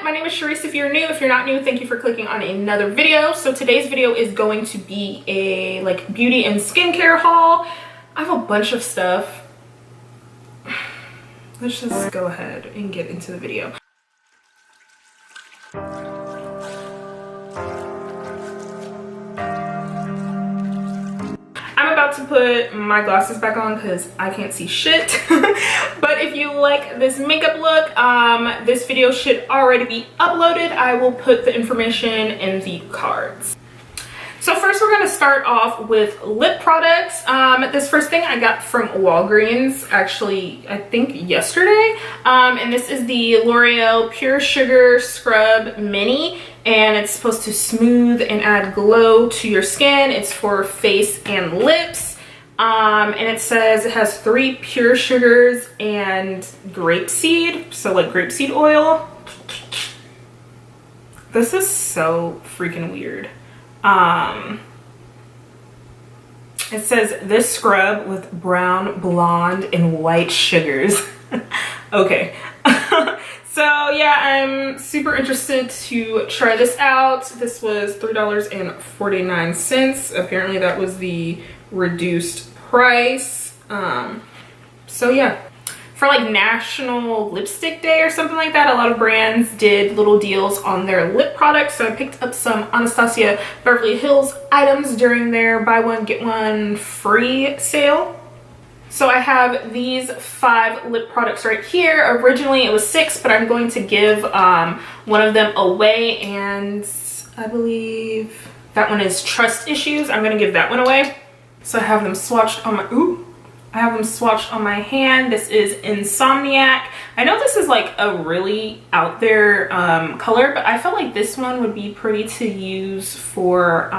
My name is Sharice if you're new. If you're not new, thank you for clicking on another video. So today's video is going to be a beauty and skincare haul. I have a bunch of stuff. Let's just go ahead and get into the video. I'm about to put my glasses back on because I can't see shit. But if you like this makeup look, this video should already be uploaded. I will put the information in the cards. So first we're going to start off with lip products. This first thing I got from Walgreens, actually I think yesterday. And this is the L'Oreal Pure Sugar Scrub Mini. And it's supposed to smooth and add glow to your skin. It's for face and lips. And it says it has 3 pure sugars and grapeseed. So like grapeseed oil. This is so freaking weird. It says this scrub with brown, blonde, and white sugars. Okay. So yeah, I'm super interested to try this out. This was $3.49. Apparently that was the reduced price. So yeah, for like National Lipstick Day or something like that, a lot of brands did little deals on their lip products. So I picked up some Anastasia Beverly Hills items during their buy one get one free sale. So I have these 5 lip products right here. Originally it was 6, but I'm going to give one of them away, and I believe that one is Trust Issues. I'm going to give that one away. So I have them swatched on my I have them swatched on my hand. This is Insomniac. I know this is like a really out there color, but I felt like this one would be pretty to use for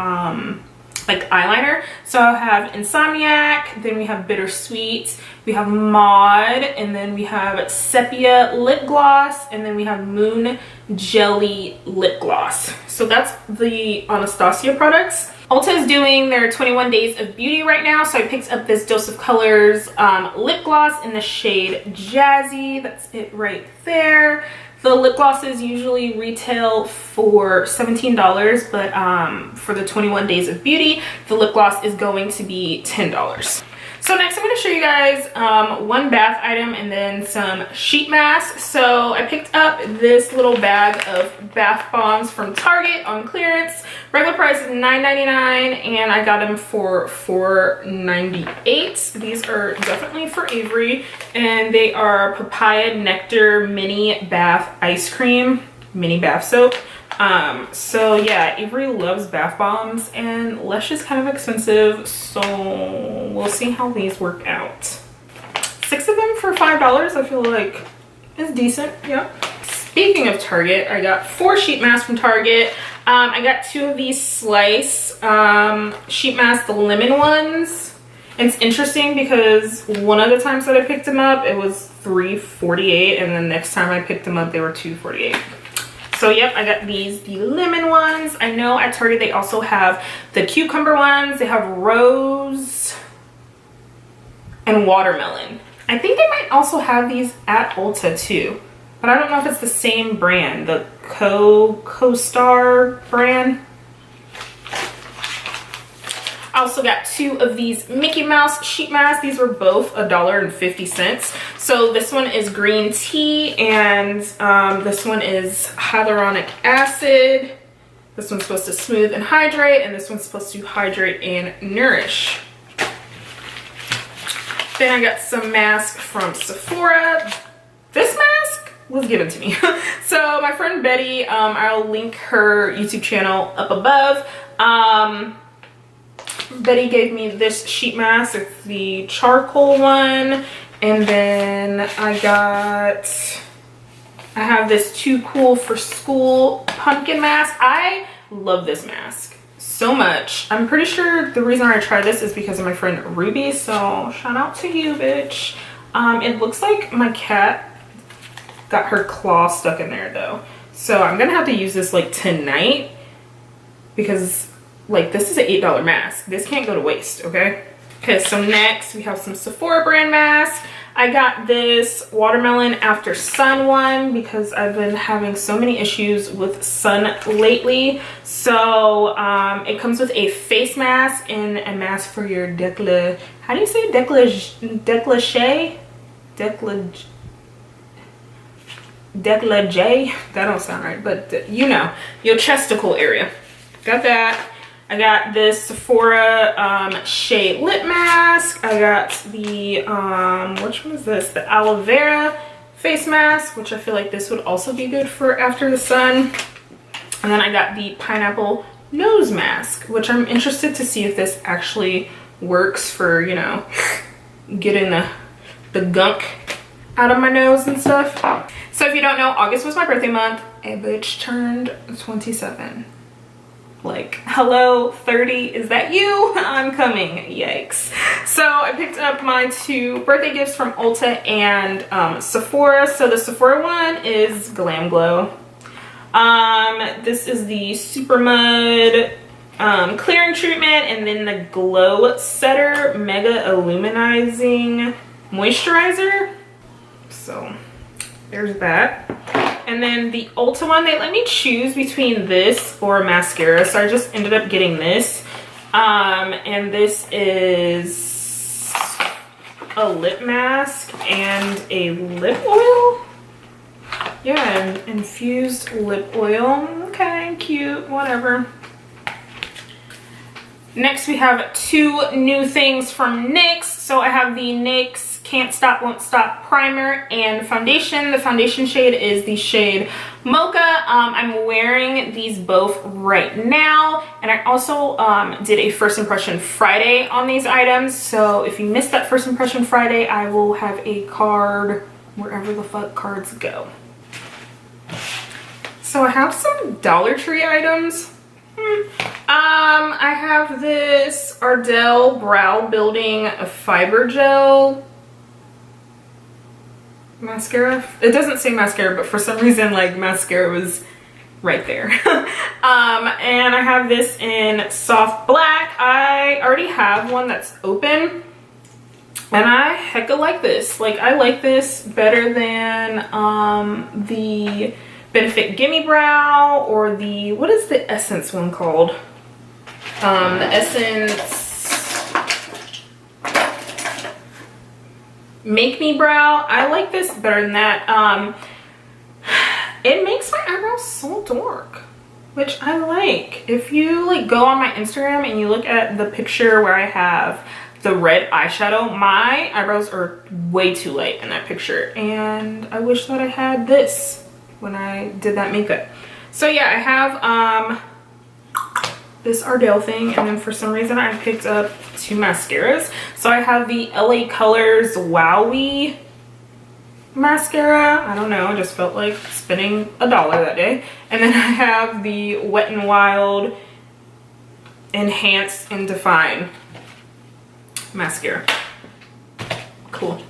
like eyeliner. So I have Insomniac, then we have Bittersweet, we have Maud, and then we have Sepia lip gloss, and then we have Moon Jelly lip gloss. So that's the Anastasia products. Ulta is doing their 21 days of beauty right now, so I picked up this Dose of Colors lip gloss in the shade Jazzy. That's it right there. The lip glosses usually retail for $17, but for the 21 days of beauty, the lip gloss is going to be $10. So next I'm going to show you guys one bath item and then some sheet masks. So I picked up this little bag of bath bombs from Target on clearance. Regular price is $9.99 and I got them for $4.98. These are definitely for Avery, and they are Papaya Nectar Mini Bath Ice Cream Mini Bath Soap. So yeah, Avery loves bath bombs, and Lush is kind of expensive, so we'll see how these work out. 6 of them for $5, I feel like is decent. Yeah. Speaking of Target, I got 4 sheet masks from Target. I got 2 of these Slice sheet masks, the lemon ones. It's interesting because one of the times that I picked them up, it was $3.48, and the next time I picked them up, they were $2.48. So yep, I got these, the lemon ones. I know at Target they also have the cucumber ones. They have rose and watermelon. I think they might also have these at Ulta too, but I don't know if it's the same brand, the CoStar brand. I also got 2 of these Mickey Mouse sheet masks. These were both $1.50. So this one is green tea, and this one is hyaluronic acid. This one's supposed to smooth and hydrate, and this one's supposed to hydrate and nourish. Then I got some masks from Sephora. This mask was given to me. So my friend Betty, I'll link her YouTube channel up above. Betty gave me this sheet mask. It's the charcoal one. And then I have this Too Cool for School pumpkin mask. I love this mask so much. I'm pretty sure the reason I tried this is because of my friend Ruby. So shout out to you, bitch. It looks like my cat got her claw stuck in there though. So I'm gonna have to use this like tonight, because like this is an $8 mask. This can't go to waste, okay? Okay, so next we have some Sephora brand masks. I got this watermelon after sun one because I've been having so many issues with sun lately. So it comes with a face mask and a mask for your décolleté. How do you say décolleté? Décolleté? That don't sound right, but you know, your chesticle area. Got that. I got this Sephora Shea Lip Mask. I got the, which one is this? The Aloe Vera Face Mask, which I feel like this would also be good for after the sun. And then I got the Pineapple Nose Mask, which I'm interested to see if this actually works for, you know, getting the gunk out of my nose and stuff. So if you don't know, August was my birthday month. A bitch turned 27. Like, hello 30, is that you? I'm coming, yikes. So I picked up my 2 birthday gifts from Ulta and Sephora. So the Sephora one is Glam Glow. This is the Super Mud clearing treatment, and then the Glow Setter Mega Illuminizing Moisturizer. So there's that. And then the Ulta one, they let me choose between this or mascara, so I just ended up getting this. And this is a lip mask and a lip oil. Yeah, an infused lip oil. Okay, cute, whatever. Next we have 2 new things from NYX. So I have the NYX Can't Stop Won't Stop primer and foundation. The foundation shade is the shade Mocha. I'm wearing these both right now, and I also did a first impression Friday on these items. So if you missed that first impression Friday, I will have a card wherever the fuck cards go. So I have some Dollar Tree items. I have this Ardell Brow Building Fiber Gel mascara. It doesn't say mascara, but for some reason, like, mascara was right there. And I have this in soft black. I already have one that's open, and I hecka like this. Like, I like this better than the Benefit Gimme Brow or the, what is the Essence one called? The Essence Make Me Brow. I like this better than that. It makes my eyebrows so dark, which I like. If you like go on my Instagram and you look at the picture where I have the red eyeshadow, my eyebrows are way too light in that picture, and I wish that I had this when I did that makeup. So yeah, I have this Ardell thing, and then for some reason I picked up 2 mascaras. So I have the LA Colors Wowie mascara. I don't know, I just felt like spending $1 that day. And then I have the Wet n Wild Enhance and Define mascara. Cool.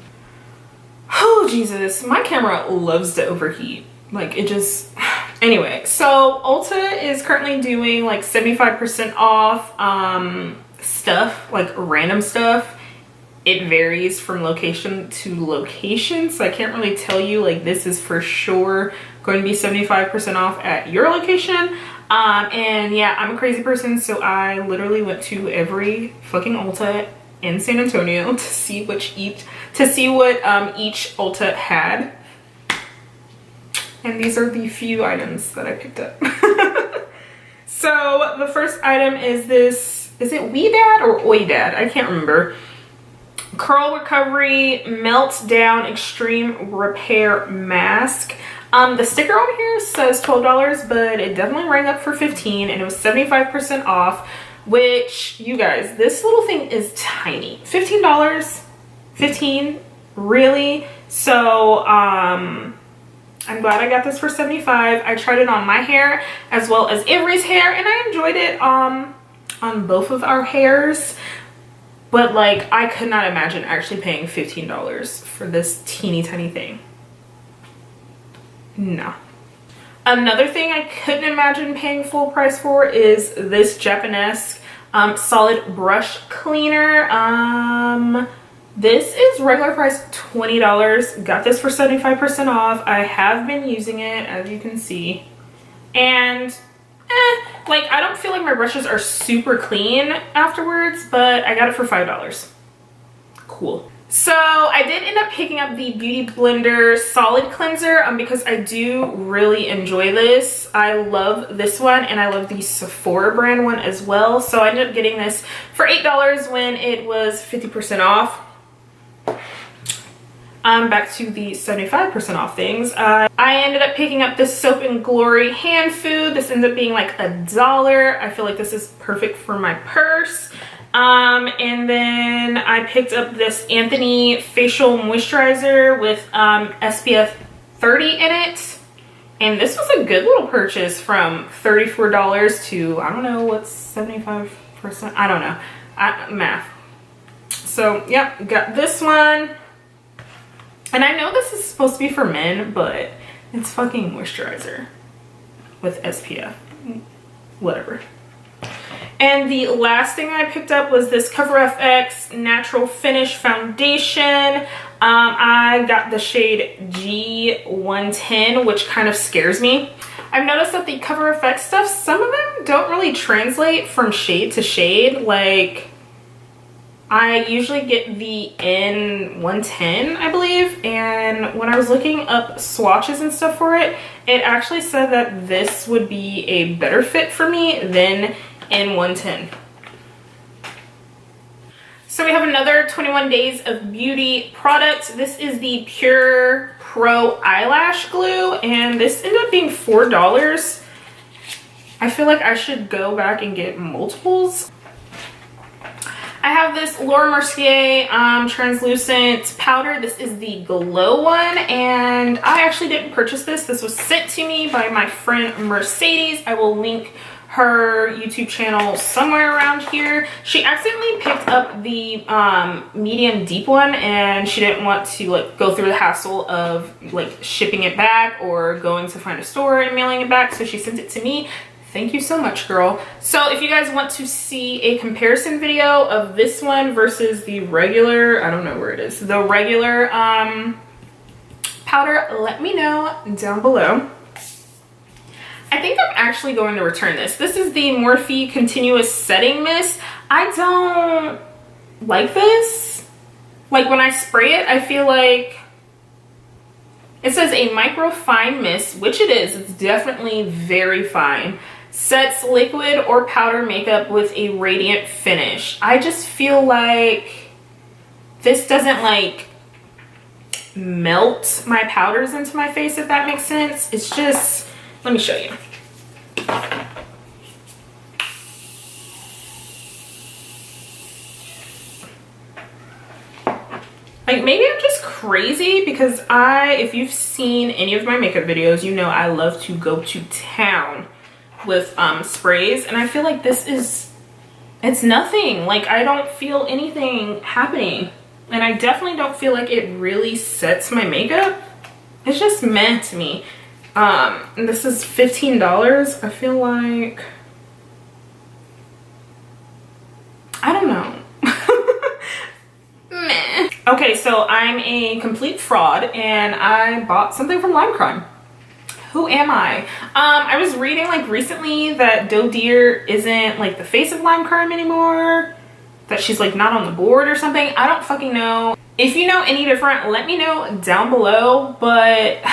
Oh Jesus, my camera loves to overheat. Like, it just, anyway. So Ulta is currently doing like 75% off stuff, like random stuff. It varies from location to location, so I can't really tell you like this is for sure going to be 75% off at your location. And yeah, I'm a crazy person, so I literally went to every fucking Ulta in San Antonio to see what each Ulta had. And these are the few items that I picked up. So the first item is this, is it Weedad or Oidad? I can't remember. Curl Recovery Meltdown Extreme Repair Mask. The sticker on here says $12, but it definitely rang up for $15, and it was 75% off, which, you guys, this little thing is tiny. $15? 15? Really? So, I'm glad I got this for $75. I tried it on my hair as well as Avery's hair, and I enjoyed it on both of our hairs. But like, I could not imagine actually paying $15 for this teeny tiny thing. No. Another thing I couldn't imagine paying full price for is this Japanesque solid brush cleaner. This is regular price $20. Got this for 75% off. I have been using it, as you can see. And like, I don't feel like my brushes are super clean afterwards, but I got it for $5. Cool. So I did end up picking up the Beauty Blender Solid Cleanser because I do really enjoy this. I love this one, and I love the Sephora brand one as well. So I ended up getting this for $8 when it was 50% off. Back to the 75% off things. I ended up picking up this Soap and Glory hand food. This ended up being like $1. I feel like this is perfect for my purse. And then I picked up this Anthony facial moisturizer with SPF 30 in it. And this was a good little purchase, from $34 to, I don't know, what's 75%? I don't know. Math. So, yep, got this one. And I know this is supposed to be for men, but it's fucking moisturizer with SPF. Whatever. And the last thing I picked up was this Cover FX Natural Finish Foundation. I got the shade G110, which kind of scares me. I've noticed that the Cover FX stuff, some of them don't really translate from shade to shade. Like, I usually get the N110, I believe, and when I was looking up swatches and stuff for it, it actually said that this would be a better fit for me than N110. So we have another 21 Days of Beauty product. This is the Pure Pro Eyelash Glue, and this ended up being $4. I feel like I should go back and get multiples. I have this Laura Mercier translucent powder. This is the Glow one, and I actually didn't purchase this. This was sent to me by my friend Mercedes. I will link her YouTube channel somewhere around here. She accidentally picked up the medium deep one, and she didn't want to like go through the hassle of like shipping it back or going to find a store and mailing it back, so she sent it to me. Thank you so much, girl. So if you guys want to see a comparison video of this one versus the regular, I don't know where it is, the regular powder, let me know down below. I think I'm actually going to return this. This is the Morphe Continuous Setting Mist. I don't like this. Like, when I spray it, I feel like it says a micro fine mist, which it is. It's definitely very fine. Sets liquid or powder makeup with a radiant finish. I just feel like this doesn't like melt my powders into my face, if that makes sense. It's just, let me show you. Like, maybe I'm just crazy because if you've seen any of my makeup videos, you know I love to go to town with sprays, and I feel like this is, it's nothing. Like, I don't feel anything happening, and I definitely don't feel like it really sets my makeup. It's just meh to me. And this is $15. I feel like, I don't know. Meh. Okay, so I'm a complete fraud, and I bought something from Lime Crime. Who am I? I was reading like recently that Dote isn't like the face of Lime Crime anymore, that she's like not on the board or something. I don't fucking know. If you know any different, let me know down below. But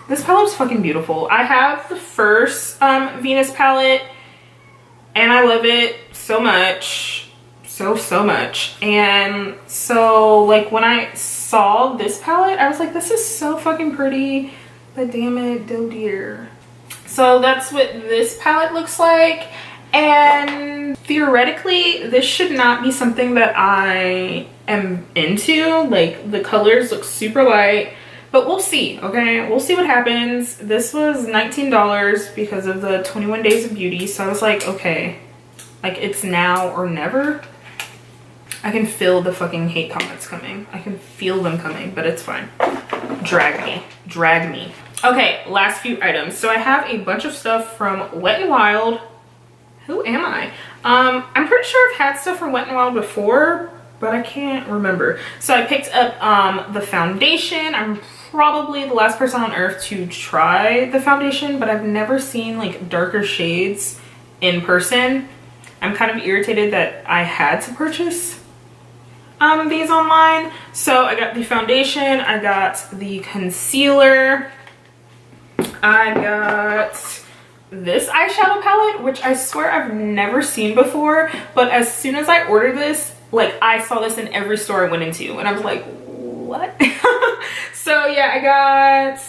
this palette's fucking beautiful. I have the first Venus palette, and I love it so much. So much. And so like when I saw this palette, I was like, this is so fucking pretty. But damn it, Dote. So that's what this palette looks like. And theoretically, this should not be something that I am into. Like, the colors look super light. But we'll see, okay? We'll see what happens. This was $19 because of the 21 Days of Beauty. So I was like, okay. Like, it's now or never. I can feel the fucking hate comments coming. I can feel them coming, but it's fine. Drag me. Drag me. Okay, last few items. So I have a bunch of stuff from Wet n Wild. Who am I? I'm pretty sure I've had stuff from Wet n Wild before, but I can't remember. So I picked up the foundation. I'm probably the last person on earth to try the foundation, but I've never seen like darker shades in person. I'm kind of irritated that I had to purchase these online. So I got the foundation, I got the concealer, I got this eyeshadow palette, which I swear I've never seen before, but as soon as I ordered this, like I saw this in every store I went into and I was like, what? So yeah, I got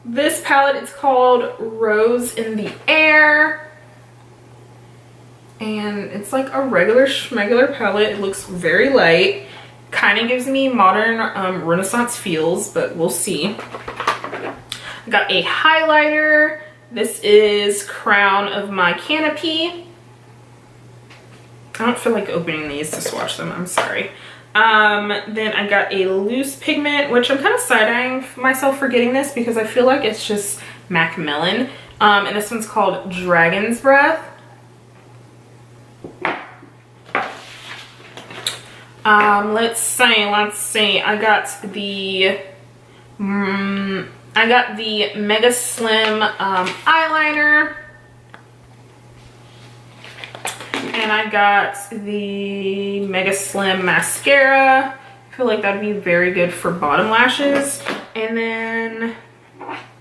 this palette. It's called Rose in the Air, and it's like a regular schmegular palette. It looks very light, kind of gives me modern Renaissance feels, but we'll see. I got a highlighter. This is Crown of My Canopy. I don't feel like opening these to swatch them, I'm sorry. Then I got a loose pigment, which I'm kind of side-eyeing myself for getting this because I feel like it's just Macmillan. And this one's called Dragon's Breath. Let's see. I got the Mega Slim eyeliner. And I got the Mega Slim mascara. I feel like that'd be very good for bottom lashes. And then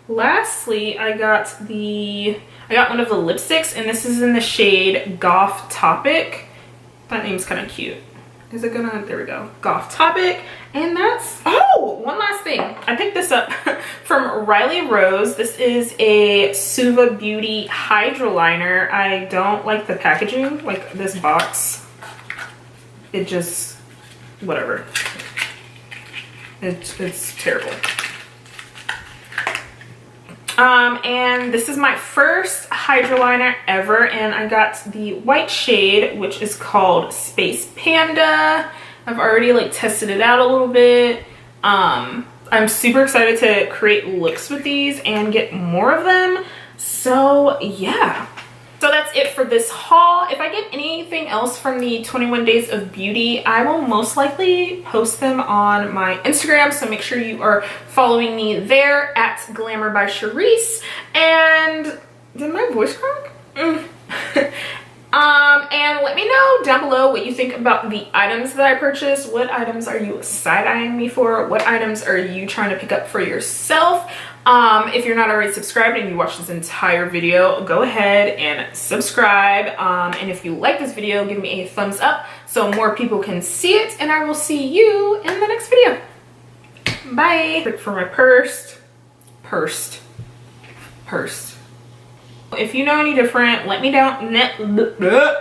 lastly, I got one of the lipsticks, and this is in the shade Goth Topic. That name's kind of cute. Is it gonna, there we go, Goth Topic. And that's, oh, one last thing. I picked this up from Riley Rose. This is a Suva Beauty Hydroliner. I don't like the packaging, like this box. It just, whatever. It's terrible. And this is my first hydroliner ever, and I got the white shade, which is called Space Panda. I've already like tested it out a little bit. I'm super excited to create looks with these and get more of them. So yeah. So that's it for this haul. If I get anything else from the 21 Days of Beauty, I will most likely post them on my Instagram. So make sure you are following me there at Glamour by Charisse. And did my voice crack? And let me know down below what you think about the items that I purchased. What items are you side-eyeing me for? What items are you trying to pick up for yourself? If you're not already subscribed and you watched this entire video, go ahead and subscribe. And if you like this video, give me a thumbs up so more people can see it. And I will see you in the next video. Bye. For my purse. If you know any different, let me know.